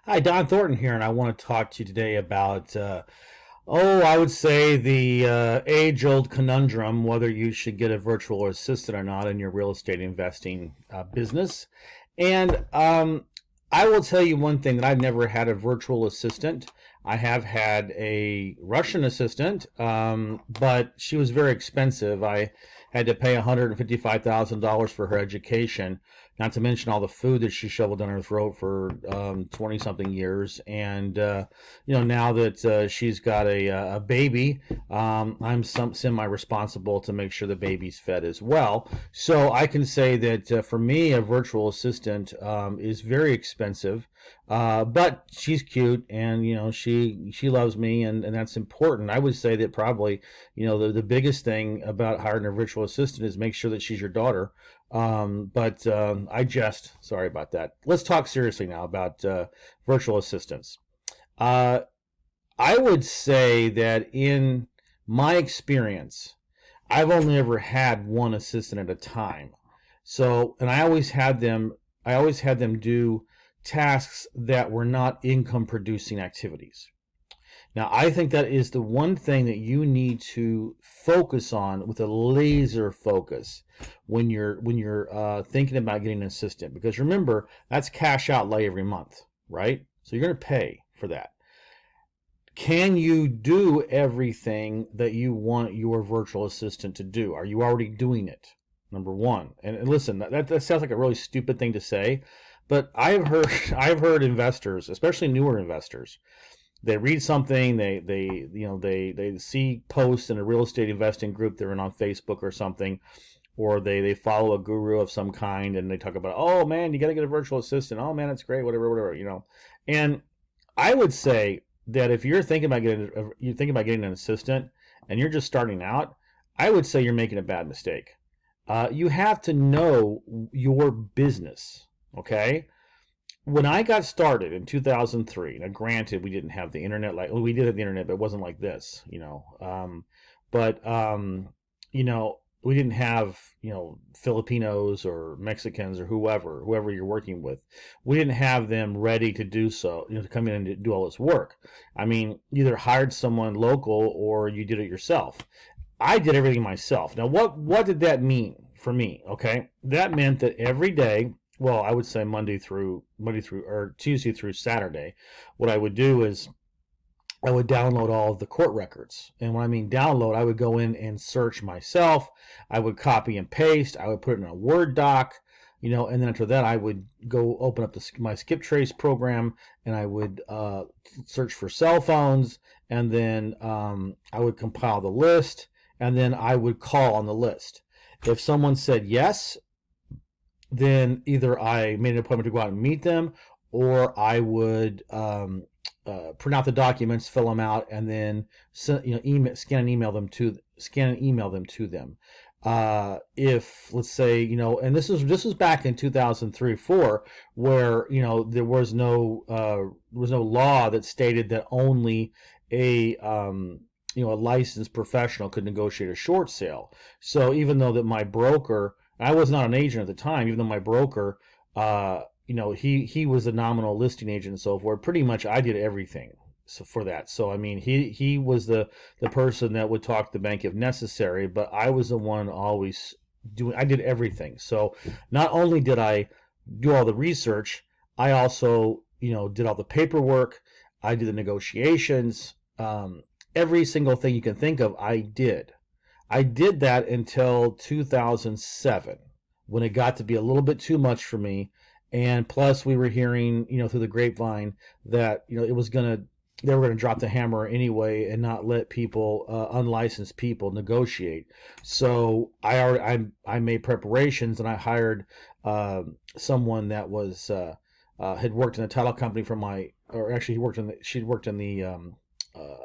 Hi, Don Thornton here, and I want to talk to you today about, I would say the age-old conundrum whether you should get a virtual assistant or not in your real estate investing business. And I will tell you one thing that I've never had a virtual assistant. I have had a Russian assistant, but she was very expensive. I had to pay $155,000 for her education, not to mention all the food that she shoveled down her throat for 20 something years. And, now that she's got a baby, I'm semi responsible to make sure the baby's fed as well. So I can say that for me, a virtual assistant is very expensive. But she's cute, and she loves me, and that's important. I would say that probably the biggest thing about hiring a virtual assistant is make sure that she's your daughter. But I jest. Sorry about that. Let's talk seriously now about virtual assistants. Uh, I would say that in my experience, I've only ever had one assistant at a time. So, and I always had them do tasks that were not income producing activities. Now, I think that is the one thing that you need to focus on with a laser focus when you're thinking about getting an assistant, because remember, that's cash outlay every month, right? So you're going to pay for that. Can you do everything that you want your virtual assistant to do? Are you already doing it? Number one. And listen, that sounds like a really stupid thing to say, but I've heard investors, especially newer investors, they read something, they see posts in a real estate investing group they're in on Facebook or something, or they follow a guru of some kind, and they talk about, oh man, you got to get a virtual assistant. Oh man, it's great, whatever. And I would say that if you're thinking about getting an assistant and you're just starting out, I would say you're making a bad mistake. You have to know your business, okay? When I got started in 2003, now granted we didn't have the internet, like, well, we did have the internet, but it wasn't like this, but we didn't have Filipinos or Mexicans or whoever you're working with. We didn't have them ready to do so, to come in and to do all this work. I mean, you either hired someone local or you did it yourself. I did everything myself. Now, what did that mean for me? Okay, that meant that every day, well, I would say Monday through or Tuesday through Saturday, what I would do is I would download all of the court records. And when I mean download, I would go in and search myself. I would copy and paste. I would put it in a Word doc, and then after that, I would go open up my Skip Trace program, and I would search for cell phones, and then I would compile the list, and then I would call on the list. If someone said yes, then either I made an appointment to go out and meet them, or I would print out the documents, fill them out, and then scan and email them to them. If, let's say, and this was back in 2003, 4, where there was no law that stated that only a licensed professional could negotiate a short sale. So even though that my broker, I was not an agent at the time, even though my broker, he was a nominal listing agent and so forth. Pretty much I did everything for that. So I mean, he was the person that would talk to the bank if necessary, but I was the one always doing. I did everything. So not only did I do all the research, I also did all the paperwork. I did the negotiations. Every single thing you can think of, I did. I did that until 2007, when it got to be a little bit too much for me. And plus we were hearing, through the grapevine that, they were going to drop the hammer anyway and not let people, unlicensed people, negotiate. So I made preparations, and I hired someone that was had worked in the title company she'd worked in the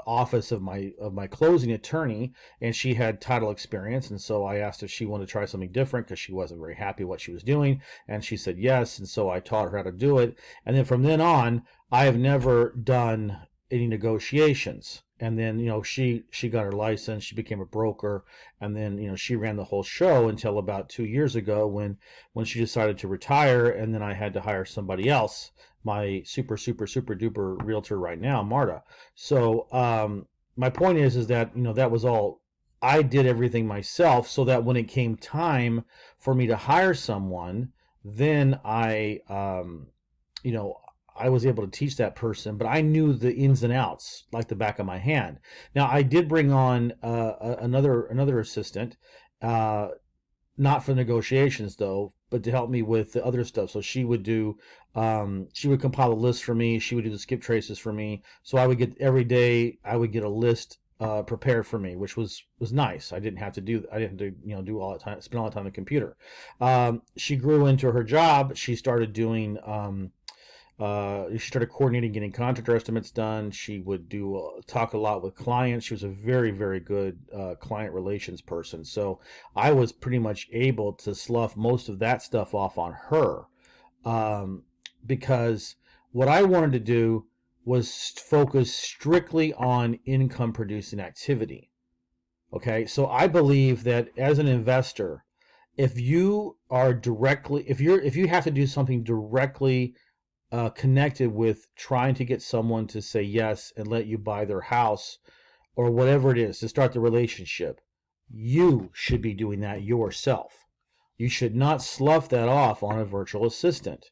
office of my closing attorney, and she had title experience. And so I asked if she wanted to try something different, because she wasn't very happy what she was doing, and she said yes. And so I taught her how to do it, and then from then on I have never done any negotiations. And then, she got her license, she became a broker, and then, she ran the whole show until about 2 years ago when she decided to retire, and then I had to hire somebody else, my super, super, super duper realtor right now, Marta. So, my point is that, that was all, I did everything myself, so that when it came time for me to hire someone, then you know, I was able to teach that person, but I knew the ins and outs like the back of my hand. Now, I did bring on another assistant, uh, not for negotiations though, but to help me with the other stuff. So she would compile a list for me. She would do the skip traces for me. So I would get every day, I would get a list prepared for me, which was nice. I didn't have to do all that time, spend all that time on the computer. She grew into her job. She started doing. She started coordinating, getting contractor estimates done. She would talk a lot with clients. She was a very, very good client relations person. So I was pretty much able to slough most of that stuff off on her, um, because what I wanted to do was focus strictly on income producing activity. Okay, so I believe that as an investor, if you have to do something directly connected with trying to get someone to say yes and let you buy their house or whatever it is to start the relationship, you should be doing that yourself. You should not slough that off on a virtual assistant.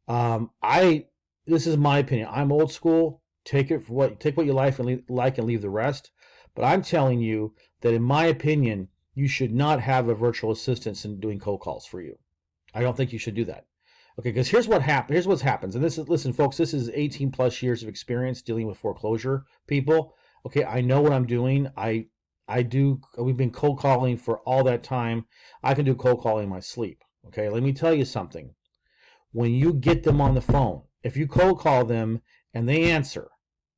I This is my opinion. I'm old school. Take what you like and leave the rest. But I'm telling you that in my opinion, you should not have a virtual assistant doing cold calls for you. I don't think you should do that. Okay, because here's what happens. Here's what happens. And listen, folks, this is 18 plus years of experience dealing with foreclosure people. Okay, I know what I'm doing. We've been cold calling for all that time. I can do cold calling in my sleep. Okay, let me tell you something. When you get them on the phone, if you cold call them and they answer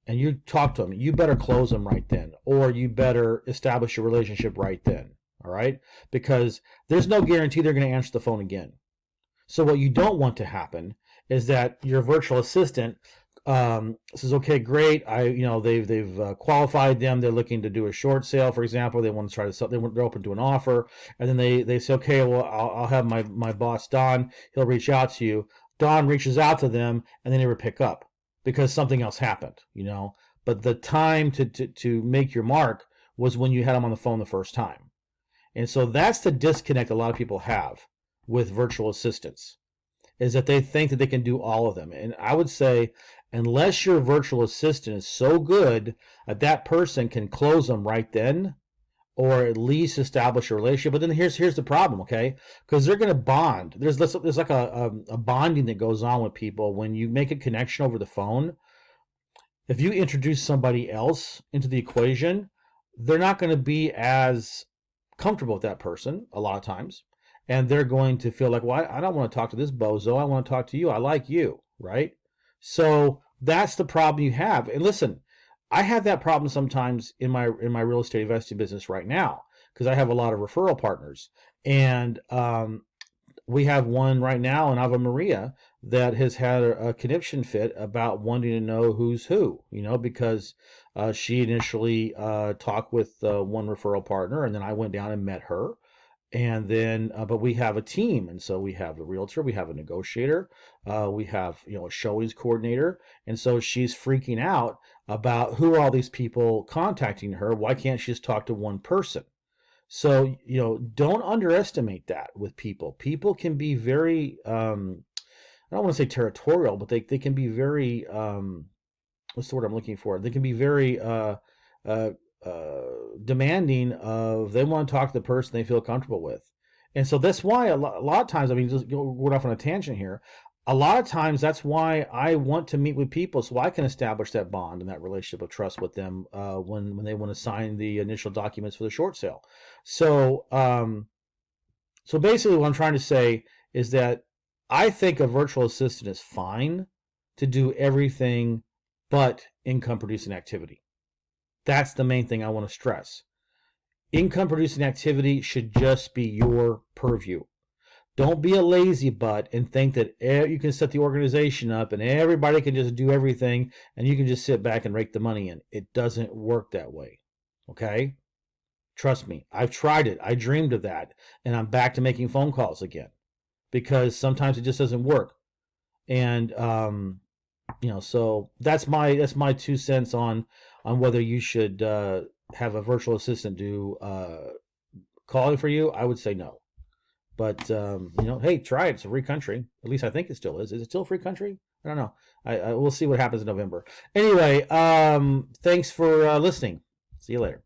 and you talk to them, you better close them right then, or you better establish a relationship right then. All right, because there's no guarantee they're going to answer the phone again. So what you don't want to happen is that your virtual assistant says, "Okay, great. They've qualified them. They're looking to do a short sale, for example. They want to try to sell. They're open to an offer, and then they say, okay, well, I'll have my boss Don. He'll reach out to you. Don reaches out to them, and they never pick up because something else happened. But the time to make your mark was when you had them on the phone the first time, and so that's the disconnect a lot of people have with virtual assistants, is that they think that they can do all of them. And I would say, unless your virtual assistant is so good that person can close them right then, or at least establish a relationship. But then here's the problem, okay? Because they're going to bond. There's like a bonding that goes on with people when you make a connection over the phone. If you introduce somebody else into the equation, they're not going to be as comfortable with that person a lot of times. And they're going to feel like, well, I don't want to talk to this bozo. I want to talk to you. I like you, right? So that's the problem you have. And listen, I have that problem sometimes in my real estate investing business right now because I have a lot of referral partners, and we have one right now in Ave Maria that has had a conniption fit about wanting to know who's who, because she initially talked with one referral partner, and then I went down and met her. And then, but we have a team, and so we have a realtor, we have a negotiator, we have a showings coordinator, and so she's freaking out about who are all these people contacting her. Why can't she just talk to one person? So don't underestimate that with people. People can be very, I don't want to say territorial, but they can be very, what's the word I'm looking for? They can be very uh, demanding of, they want to talk to the person they feel comfortable with. And so that's why a lot of times, I mean, just going off on a tangent here, a lot of times that's why I want to meet with people so I can establish that bond and that relationship of trust with them when they want to sign the initial documents for the short sale. So so basically what I'm trying to say is that I think a virtual assistant is fine to do everything but income producing activity. That's the main thing I want to stress. Income producing activity should just be your purview. Don't be a lazy butt and think that you can set the organization up and everybody can just do everything and you can just sit back and rake the money in. It doesn't work that way. Okay? Trust me. I've tried it. I dreamed of that. And I'm back to making phone calls again because sometimes it just doesn't work. And so that's my 2 cents on whether you should have a virtual assistant do calling for you. I would say no. But hey, try it. It's a free country. At least I think it still is. Is it still a free country? I don't know. I we'll see what happens in November. Anyway, thanks for listening. See you later.